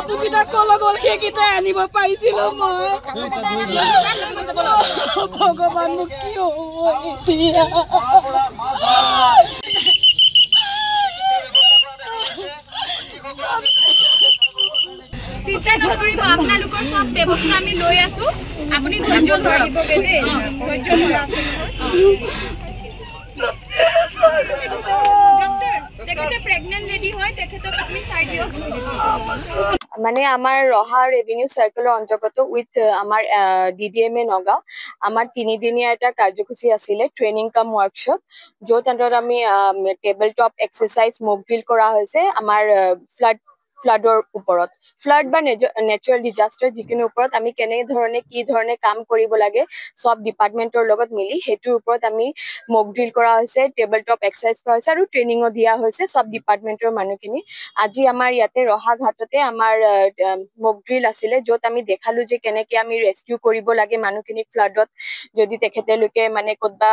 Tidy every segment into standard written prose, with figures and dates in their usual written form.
কাপোৰকেইটা কল গ'ল সেইকেইটা আনিব পাৰিছিলো মই ভগৱান মোক কি হ'ব এতিয়া চিন্তা নকৰিব আপোনালোকৰ সব ব্যৱস্থা আমি লৈ আছো আপুনি ধৈৰ্য ধৰিব বেদে ধৈৰ্য ধৰক তেখেতে প্ৰেগনেন্ট লেডি হয় তেখেতক আপুনি চাই দিয়ক মানে আমাৰ ৰহা ৰেভিনিউ সাৰ্কেলৰ অন্তৰ্গত উইথ আমাৰ ডিডিএমএ নগাঁও আমাৰ 3 দিনীয়া এটা কাৰ্যসূচী আছিলে ট্ৰেইনিং কাম ওয়াৰ্কশপ য'ত অন্তত আমি টেবল টপ এক্সাৰসাইজ মক ড্ৰিল কৰা হৈছে আমাৰ ফ্লাডৰ ওপৰত ফ্লাড বা নেচাৰেল ডিজাস্টাৰ যিকোনো ওপৰত আমি কেনে ধৰণে কি ধৰণে কাম কৰিব লাগে সব ডিপাৰ্টমেন্টৰ লগত মিলি হেতুৰ ওপৰত আমি মক ড্ৰিল কৰা হৈছে টেবল টপ এক্সাৰসাইজ কৰা হৈছে আৰু ট্ৰেইনিংও দিয়া হৈছে সব ডিপাৰ্টমেন্টৰ মানুহখিনি আজি আমাৰ ইয়াতে ৰহা ঘাটতে আমাৰ মক ড্ৰিল আছিলে য'ত আমি দেখালো যে কেনেকে আমি ৰেস্কিউ কৰিব লাগে মানুহখিনিক ফ্লাডত যদি তেখেতেলোকে মানে কতবা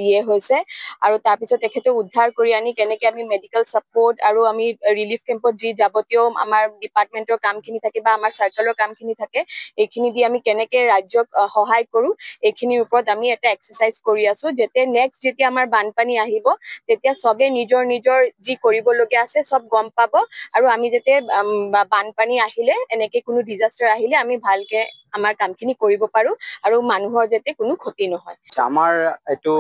ইয়ে হৈছে আৰু তাৰপিছত তেখেতে উদ্ধাৰ কৰি আনি কেনেকে আমি মেডিকেল সাপোৰ্ট আৰু আমি ৰিলিফ কেম্পত যি যাবতীয় আমাৰ ডিপাৰ্টমেন্টৰ কামখিনি থাকে বা আমাৰ সাৰ্কেলৰ কামখিনি থাকে এইখিনি দি আমি কেনেকে ৰাজ্যক সহায় কৰো এইখিনিৰ ওপৰত আমি এটা এক্সাৰসাইজ কৰি আছো যেতে নেক্সট যেতিয়া আমাৰ বানপানী আহিব তেতিয়া সবে নিজৰ নিজৰ যি কৰিবলগীয়া আছে সব গম পাব আৰু আমি যেতে বানপানী আহিলে এনেকে কোনো ডিজাস্টাৰ আহিলে আমি ভালকে আমাৰ কামখিনি কৰিব পাৰো আৰু মানুহৰ যেতে কোনো ক্ষতি নহয় আমাৰ এটো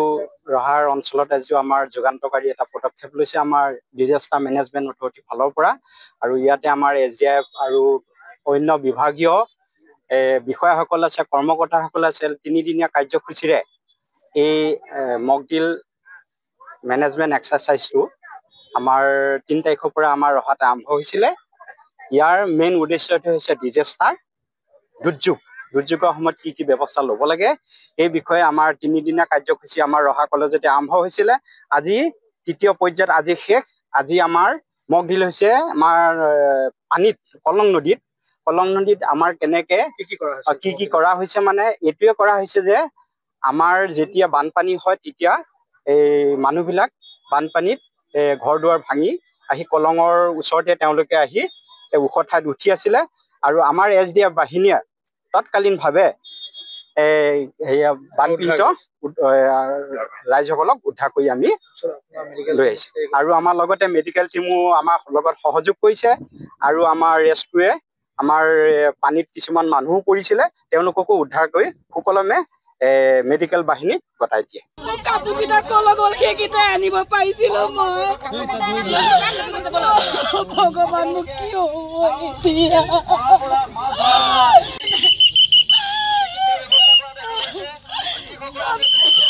ৰহাৰ অঞ্চলত আজি আমাৰ যোগান্তকাৰী এটা পদক্ষেপ লৈছে আমাৰ ডিজাস্টাৰ মেনেজমেন্ট অথৰিটি ফালৰ পৰা আৰু ইয়াতে আমাৰ এসডিএফ আৰু অন্য বিভাগীয় বিষয়াসকল আছে কৰ্মকৰ্তাসকল আছে 3 দিনীয়া কাৰ্যসূচীৰে এই মক ড্ৰিল মেনেজমেন্ট এক্সাৰসাইজটো আমাৰ 3 তাৰিখৰ পৰা আমাৰ ৰহাত আৰম্ভ হৈছিলে ইয়াৰ মেইন উদ্দেশ্যটো হৈছে ডিজাস্টাৰ দুৰ্যোগৰ সময়ত কি ব্যৱস্থা ল'ব লাগে এই বিষয়ে আমাৰ 3 দিনীয়া কাৰ্যসূচী আমাৰ ৰহা কলেজতে আৰম্ভ হৈছিলে আজি তৃতীয় পৰ্যায়ত আজি শেষ আজি আমাৰ মক ড্ৰিল হৈছে আমাৰ পানীত কলং নদীত আমাৰ কেনেকে কি কৰা হৈছে মানে এটোৱে কৰা হৈছে যে আমাৰ যেতিয়া বানপানী হয় তেতিয়া এই মানুহবিলাক বানপানীত ঘৰ দুৱাৰ ভাঙি আহি কলঙৰ ওচৰতে তেওঁলোকে আহি ওখ ঠাইত উঠি আছিলে আৰু আমাৰ এসডিএফ বাহিনীয়ে তৎকালীনভাৱে বানপীড়িত ৰাইজসকলক উদ্ধাৰ কৰি আমি লৈ আহিছো আৰু আমাৰ লগতে মেডিকেল টিমো আমাৰ লগত সহযোগ কৰিছে আৰু আমাৰ ৰেস্কিউৱে আমাৰ পানীত কিছুমান মানুহও পৰিছিলে তেওঁলোককো উদ্ধাৰ কৰি সুকলমে মেডিকেল বাহিনী গতাই দিয়ে কাপোৰকেইটা কল গ'ল সেইকেইটা আনিব পাৰিছিলো মই ভগৱান মোক কি হ'ব এতিয়া